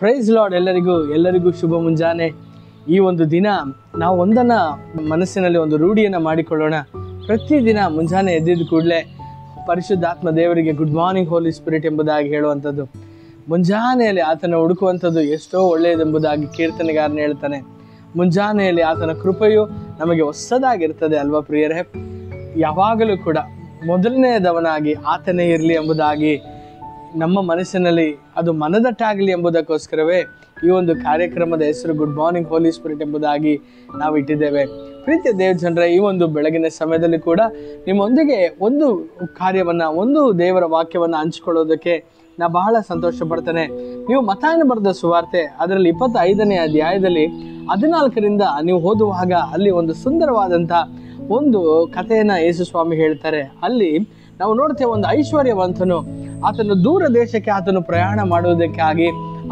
Price lord. ಎಲ್ಲರಿಗೂ ಶುಭ ಮುಂಜಾನೆ. ಈ ಒಂದು ದಿನ ನಾವು ಒಂದನ್ನು ಮನಸ್ಸಿನಲ್ಲಿ ಒಂದು ರೂಢಿಯನ್ನು ಮಾಡಿಕೊಳ್ಳೋಣ. ಪ್ರತಿದಿನ ಮುಂಜಾನೆ ಎದ್ದಿದ್ದ ಕೂಡಲೇ ಪರಿಶುದ್ಧಾತ್ಮ ದೇವರಿಗೆ ಗುಡ್ ಮಾರ್ನಿಂಗ್ ಹೋಲಿ ಸ್ಪಿರಿಟ್ ಎಂಬುದಾಗಿ ಹೇಳುವಂಥದ್ದು, ಮುಂಜಾನೆಯಲ್ಲಿ ಆತನ ಹುಡುಕುವಂಥದ್ದು ಎಷ್ಟೋ ಒಳ್ಳೆಯದೆಂಬುದಾಗಿ ಕೀರ್ತನೆಗಾರನ ಹೇಳ್ತಾನೆ. ಮುಂಜಾನೆಯಲ್ಲಿ ಆತನ ಕೃಪೆಯು ನಮಗೆ ಹೊಸದಾಗಿರ್ತದೆ ಅಲ್ವಾ ಪ್ರಿಯರೇ? ಯಾವಾಗಲೂ ಕೂಡ ಮೊದಲನೆಯದವನಾಗಿ ಆತನೇ ಇರಲಿ ಎಂಬುದಾಗಿ ನಮ್ಮ ಮನಸ್ಸಿನಲ್ಲಿ ಅದು ಮನದಟ್ಟಾಗಲಿ ಎಂಬುದಕ್ಕೋಸ್ಕರವೇ ಈ ಒಂದು ಕಾರ್ಯಕ್ರಮದ ಹೆಸರು ಗುಡ್ ಮಾರ್ನಿಂಗ್ ಹೋಲಿ ಸ್ಪಿರಿಟ್ ಎಂಬುದಾಗಿ ನಾವು ಇಟ್ಟಿದ್ದೇವೆ. ಪ್ರೀತಿಯ ದೇವ ಜನರೇ, ಈ ಒಂದು ಬೆಳಗಿನ ಸಮಯದಲ್ಲಿ ಕೂಡ ನಿಮ್ಮೊಂದಿಗೆ ಒಂದು ಕಾರ್ಯವನ್ನು, ಒಂದು ದೇವರ ವಾಕ್ಯವನ್ನು ಹಂಚಿಕೊಳ್ಳೋದಕ್ಕೆ ನಾ ಬಹಳ ಸಂತೋಷ ಪಡ್ತೇನೆ. ನೀವು ಮತ್ತಾಯನ ಬರೆದ ಸುವಾರ್ತೆ ಅದರಲ್ಲಿ 25ನೇ ಅಧ್ಯಾಯದಲ್ಲಿ 14ರಿಂದ ನೀವು ಓದುವಾಗ ಅಲ್ಲಿ ಒಂದು ಸುಂದರವಾದಂಥ ಒಂದು ಕಥೆಯನ್ನು ಯೇಸು ಸ್ವಾಮಿ ಹೇಳ್ತಾರೆ. ಅಲ್ಲಿ ನಾವು ನೋಡ್ತೇವೆ, ಒಂದು ಐಶ್ವರ್ಯವಂತನು ಆತನು ದೂರ ದೇಶಕ್ಕೆ ಆತನು ಪ್ರಯಾಣ ಮಾಡುವುದಕ್ಕಾಗಿ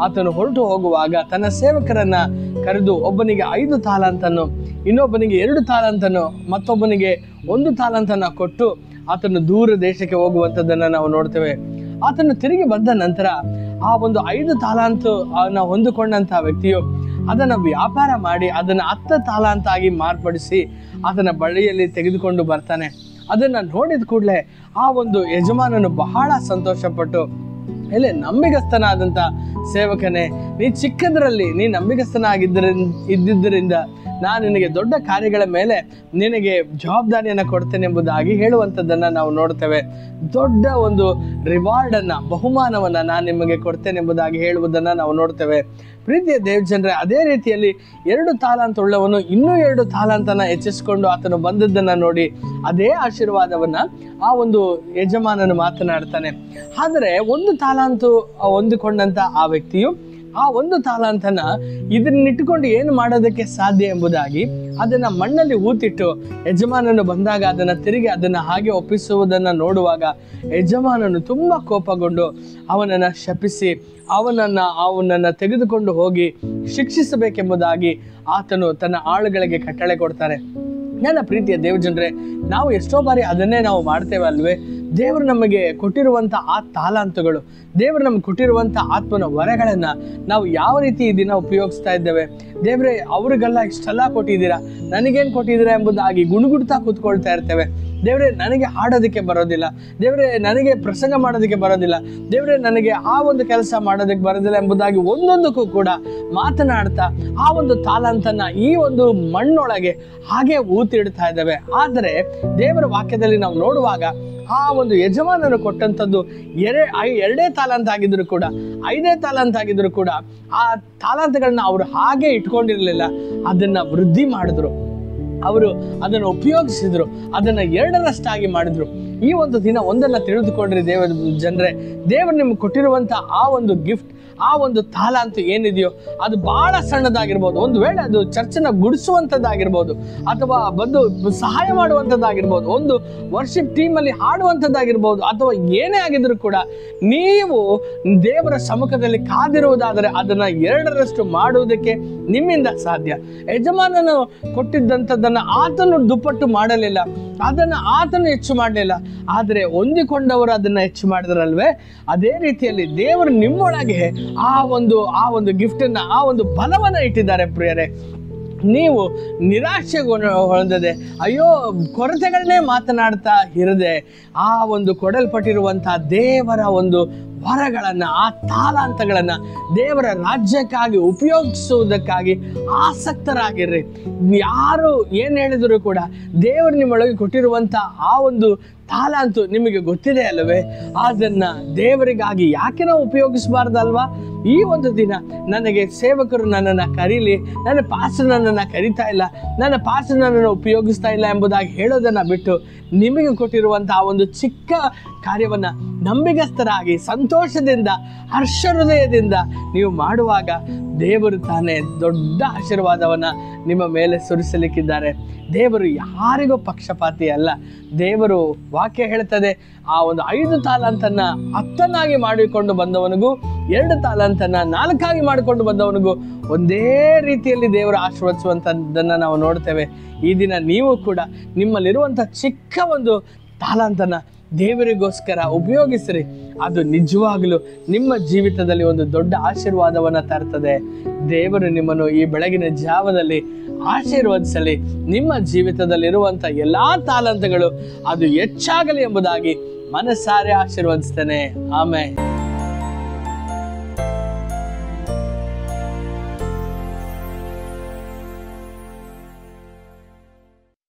ಆತನು ಹೊರಟು ಹೋಗುವಾಗ ತನ್ನ ಸೇವಕರನ್ನ ಕರೆದು ಒಬ್ಬನಿಗೆ 5 ತಾಲಂತನ್ನು, ಇನ್ನೊಬ್ಬನಿಗೆ 2 ತಾಲಂತನ್ನು, ಮತ್ತೊಬ್ಬನಿಗೆ 1 ತಾಲಂತನ್ನು ಕೊಟ್ಟು ಆತನು ದೂರ ದೇಶಕ್ಕೆ ಹೋಗುವಂಥದ್ದನ್ನು ನಾವು ನೋಡ್ತೇವೆ. ಆತನು ತಿರುಗಿ ಬಂದ ನಂತರ ಆ ಒಂದು 5 ತಾಲಂತು ಹೊಂದಿಕೊಂಡಂಥ ವ್ಯಕ್ತಿಯು ಅದನ್ನು ವ್ಯಾಪಾರ ಮಾಡಿ ಅದನ್ನು 10 ತಾಲಂತಾಗಿ ಮಾರ್ಪಡಿಸಿ ಆತನ ಬಳಿಯಲ್ಲಿ ತೆಗೆದುಕೊಂಡು ಬರ್ತಾನೆ. ಅದನ್ನು ನೋಡಿದ ಕೂಡಲೇ ಆ ಒಂದು ಯಜಮಾನನು ಬಹಳ ಸಂತೋಷಪಟ್ಟು, ಎಲೆ ನಂಬಿಗಸ್ತನಾದಂಥ ಸೇವಕನೇ, ನೀ ಚಿಕ್ಕದರಲ್ಲಿ ನೀ ನಂಬಿಗಸ್ತನಾಗಿದ್ದರಿಂದ ನಾನು ನಿನಗೆ ದೊಡ್ಡ ಕಾರ್ಯಗಳ ಮೇಲೆ ನಿನಗೆ ಜವಾಬ್ದಾರಿಯನ್ನು ಕೊಡ್ತೇನೆ ಎಂಬುದಾಗಿ ಹೇಳುವಂಥದ್ದನ್ನು ನಾವು ನೋಡ್ತೇವೆ. ದೊಡ್ಡ ಒಂದು ರಿವಾರ್ಡನ್ನು, ಬಹುಮಾನವನ್ನು ನಾನು ನಿಮಗೆ ಕೊಡ್ತೇನೆ ಎಂಬುದಾಗಿ ಹೇಳುವುದನ್ನು ನಾವು ನೋಡ್ತೇವೆ. ಪ್ರೀತಿಯ ದೇವ ಜನರೇ, ಅದೇ ರೀತಿಯಲ್ಲಿ 2 ತಾಲಂತ ಉಳ್ಳವನು ಇನ್ನೂ 2 ತಾಲಂತನ ಹೆಚ್ಚಿಸಿಕೊಂಡು ಆತನು ಬಂದದ್ದನ್ನು ನೋಡಿ ಅದೇ ಆಶೀರ್ವಾದವನ್ನು ಆ ಒಂದು ಯಜಮಾನನು ಮಾತನಾಡ್ತಾನೆ. ಆದರೆ 1 ತಾಲಂತು ಹೊಂದಿಕೊಂಡಂಥ ಆ ವ್ಯಕ್ತಿಯು ಆ 1 ತಾಲಂತನ ಇದನ್ನಿಟ್ಟುಕೊಂಡು ಏನು ಮಾಡೋದಕ್ಕೆ ಸಾಧ್ಯ ಎಂಬುದಾಗಿ ಅದನ್ನು ಮಣ್ಣಲ್ಲಿ ಹೂತಿಟ್ಟು ಯಜಮಾನನು ಬಂದಾಗ ಅದನ್ನು ಹಾಗೆ ಒಪ್ಪಿಸುವುದನ್ನು ನೋಡುವಾಗ ಯಜಮಾನನು ತುಂಬ ಕೋಪಗೊಂಡು ಅವನನ್ನು ಶಪಿಸಿ ಅವನನ್ನು ತೆಗೆದುಕೊಂಡು ಹೋಗಿ ಶಿಕ್ಷಿಸಬೇಕೆಂಬುದಾಗಿ ಆತನು ತನ್ನ ಆಳುಗಳಿಗೆ ಕಟ್ಟಳೆ ಕೊಡ್ತಾನೆ. ನನ್ನ ಪ್ರೀತಿಯ ದೇವ ಜನರೇ, ನಾವು ಎಷ್ಟೋ ಬಾರಿ ಅದನ್ನೇ ನಾವು ಮಾಡ್ತೇವೆ ಅಲ್ವೇ? ದೇವರು ನಮಗೆ ಕೊಟ್ಟಿರುವಂಥ ಆ ತಾಲಂತುಗಳು, ದೇವರು ನಮಗೆ ಕೊಟ್ಟಿರುವಂಥ ಆತ್ಮನ ವರಗಳನ್ನು ನಾವು ಯಾವ ರೀತಿ ಈ ದಿನ ಉಪಯೋಗಿಸ್ತಾ ಇದ್ದೇವೆ? ದೇವರೇ, ಅವ್ರಿಗೆಲ್ಲ ಇಷ್ಟೆಲ್ಲ ಕೊಟ್ಟಿದ್ದೀರಾ, ನನಗೇನು ಕೊಟ್ಟಿದ್ದೀರಾ ಎಂಬುದಾಗಿ ಗುಣಗುಡ್ತಾ ಕೂತ್ಕೊಳ್ತಾ ಇರ್ತೇವೆ. ದೇವರೇ, ನನಗೆ ಹಾಡೋದಕ್ಕೆ ಬರೋದಿಲ್ಲ, ದೇವರೇ ನನಗೆ ಪ್ರಸಂಗ ಮಾಡೋದಕ್ಕೆ ಬರೋದಿಲ್ಲ, ದೇವರೇ ನನಗೆ ಆ ಒಂದು ಕೆಲಸ ಮಾಡೋದಕ್ಕೆ ಬರೋದಿಲ್ಲ ಎಂಬುದಾಗಿ ಒಂದೊಂದಕ್ಕೂ ಕೂಡ ಮಾತನಾಡ್ತಾ ಆ ಒಂದು ತಾಲಂತನ್ನ ಈ ಒಂದು ಮಣ್ಣೊಳಗೆ ಹಾಗೆ ಊತಿಡ್ತಾ ಇದ್ದೇವೆ. ಆದರೆ ದೇವರ ವಾಕ್ಯದಲ್ಲಿ ನಾವು ನೋಡುವಾಗ ಆ ಒಂದು ಯಜಮಾನನು ಕೊಟ್ಟಂಥದ್ದು 2 ತಾಲಂತ ಆಗಿದ್ರು ಕೂಡ, 5 ತಾಲಂತ ಆಗಿದ್ರು ಕೂಡ ಆ ತಾಲಂತಗಳನ್ನ ಅವರು ಹಾಗೆ ಇಟ್ಕೊಂಡಿರಲಿಲ್ಲ, ಅದನ್ನ ವೃದ್ಧಿ ಮಾಡಿದ್ರು, ಅವರು ಅದನ್ನು ಉಪಯೋಗಿಸಿದ್ರು, ಅದನ್ನು 2ರಷ್ಟಾಗಿ ಮಾಡಿದ್ರು. ಈ ಒಂದು ದಿನ ಒಂದನ್ನು ತಿಳಿದುಕೊಂಡ್ರಿ ದೇವರ ಜನರೇ, ದೇವರು ನಿಮ್ಗೆ ಕೊಟ್ಟಿರುವಂಥ ಆ ಒಂದು ಗಿಫ್ಟ್, ಆ ಒಂದು ತಾಲಂತು ಏನಿದೆಯೋ ಅದು ಬಹಳ ಸಣ್ಣದಾಗಿರ್ಬೋದು. ಒಂದು ವೇಳೆ ಅದು ಚರ್ಚನ್ನ ಗುಡಿಸುವಂಥದ್ದಾಗಿರ್ಬೋದು, ಅಥವಾ ಬಂದು ಸಹಾಯ ಮಾಡುವಂಥದ್ದಾಗಿರ್ಬೋದು, ಒಂದು ವರ್ಷಿಪ್ ಟೀಮಲ್ಲಿ ಹಾಡುವಂಥದ್ದಾಗಿರ್ಬೋದು, ಅಥವಾ ಏನೇ ಆಗಿದ್ರು ಕೂಡ ನೀವು ದೇವರ ಸಮ್ಮುಖದಲ್ಲಿ ಕಾದಿರುವುದಾದರೆ ಅದನ್ನು 2ರಷ್ಟು ಮಾಡುವುದಕ್ಕೆ ನಿಮ್ಮಿಂದ ಸಾಧ್ಯ. ಯಜಮಾನನು ಕೊಟ್ಟಿದ್ದಂಥದ್ದನ್ನು ಆತನು ದುಪ್ಪಟ್ಟು ಮಾಡಲಿಲ್ಲ, ಅದನ್ನು ಆತನು ಹೆಚ್ಚು ಮಾಡಲಿಲ್ಲ, ಆದರೆ ಹೊಂದಿಕೊಂಡವರು ಅದನ್ನು ಹೆಚ್ಚು ಮಾಡಿದ್ರಲ್ವೇ? ಅದೇ ರೀತಿಯಲ್ಲಿ ದೇವರು ನಿಮ್ಮೊಳಗೆ ಆ ಒಂದು ಗಿಫ್ಟನ್ನು, ಆ ಒಂದು ಬಲವನ್ನು ಇಟ್ಟಿದ್ದಾರೆ ಪ್ರಿಯರೇ. ನೀವು ನಿರಾಶೆಗೊಳ್ಳದೆ, ಅಯ್ಯೋ ಕೊರತೆಗಳನ್ನೇ ಮಾತನಾಡ್ತಾ ಇರದೆ, ಆ ಒಂದು ಕೊಡಲ್ಪಟ್ಟಿರುವಂಥ ದೇವರ ಒಂದು ವರಗಳನ್ನು, ಆ ತಾಲಾಂತಗಳನ್ನು ದೇವರ ರಾಜ್ಯಕ್ಕಾಗಿ ಉಪಯೋಗಿಸುವುದಕ್ಕಾಗಿ ಆಸಕ್ತರಾಗಿರ್ರಿ. ಯಾರು ಏನು ಹೇಳಿದರೂ ಕೂಡ ದೇವರು ನಿಮ್ಮೊಳಗೆ ಕೊಟ್ಟಿರುವಂಥ ಆ ಒಂದು ತಾಲಂತು ನಿಮಗೆ ಗೊತ್ತಿದೆ ಅಲ್ಲವೇ? ಅದನ್ನು ದೇವರಿಗಾಗಿ ಯಾಕೆ ನಾವು ಉಪಯೋಗಿಸಬಾರ್ದಲ್ವಾ? ಈ ಒಂದು ದಿನ ನನಗೆ ಸೇವಕರು ನನ್ನನ್ನು ಕರೀಲಿ, ನನ್ನ ಪಾಸ್ಟರ್ ನನ್ನನ್ನು ಕರೀತಾ ಇಲ್ಲ, ನನ್ನ ಪಾಸ್ಟರ್ ನನ್ನನ್ನು ಉಪಯೋಗಿಸ್ತಾ ಇಲ್ಲ ಎಂಬುದಾಗಿ ಹೇಳೋದನ್ನು ಬಿಟ್ಟು ನಿಮಗೆ ಕೊಟ್ಟಿರುವಂಥ ಆ ಒಂದು ಚಿಕ್ಕ ಕಾರ್ಯವನ್ನು ನಂಬಿಗಸ್ತರಾಗಿ ಸಂತೋಷದಿಂದ ಹರ್ಷ ಹೃದಯದಿಂದ ನೀವು ಮಾಡುವಾಗ ದೇವರು ತಾನೇ ದೊಡ್ಡ ಆಶೀರ್ವಾದವನ್ನು ನಿಮ್ಮ ಮೇಲೆ ಸುರಿಸಲಿಕ್ಕಿದ್ದಾರೆ. ದೇವರು ಯಾರಿಗೂ ಪಕ್ಷಪಾತಿ ಅಲ್ಲ. ದೇವರು ವಾಕ್ಯ ಹೇಳ್ತದೆ, ಆ ಒಂದು 5 ತಾಲಂತನ್ನು 10 ಮಾಡಿಕೊಂಡು ಬಂದವನಿಗೂ 2 ತಾಲಂತನ್ನು 4 ಮಾಡಿಕೊಂಡು ಬಂದವನಿಗೂ ಒಂದೇ ರೀತಿಯಲ್ಲಿ ದೇವರು ಆಶೀರ್ವದಿಸುವಂಥದ್ದನ್ನು ನಾವು ನೋಡ್ತೇವೆ. ಈ ದಿನ ನೀವು ಕೂಡ ನಿಮ್ಮಲ್ಲಿರುವಂಥ ಚಿಕ್ಕ ಒಂದು ತಾಲಂತನ್ನು ದೇವರಿಗೋಸ್ಕರ ಉಪಯೋಗಿಸ್ರಿ. ಅದು ನಿಜವಾಗಲೂ ನಿಮ್ಮ ಜೀವಿತದಲ್ಲಿ ಒಂದು ದೊಡ್ಡ ಆಶೀರ್ವಾದವನ್ನ ತರ್ತದೆ. ದೇವರು ನಿಮ್ಮನ್ನು ಈ ಬೆಳಗಿನ ಜಾವದಲ್ಲಿ ಆಶೀರ್ವದಿಸಲಿ. ನಿಮ್ಮ ಜೀವಿತದಲ್ಲಿರುವಂಥ ಎಲ್ಲಾ ತಾಲಂತಗಳು ಅದು ಹೆಚ್ಚಾಗಲಿ ಎಂಬುದಾಗಿ ಮನಸಾರೆ ಆಶೀರ್ವದಿಸ್ತೇನೆ. ಆಮೆನ್.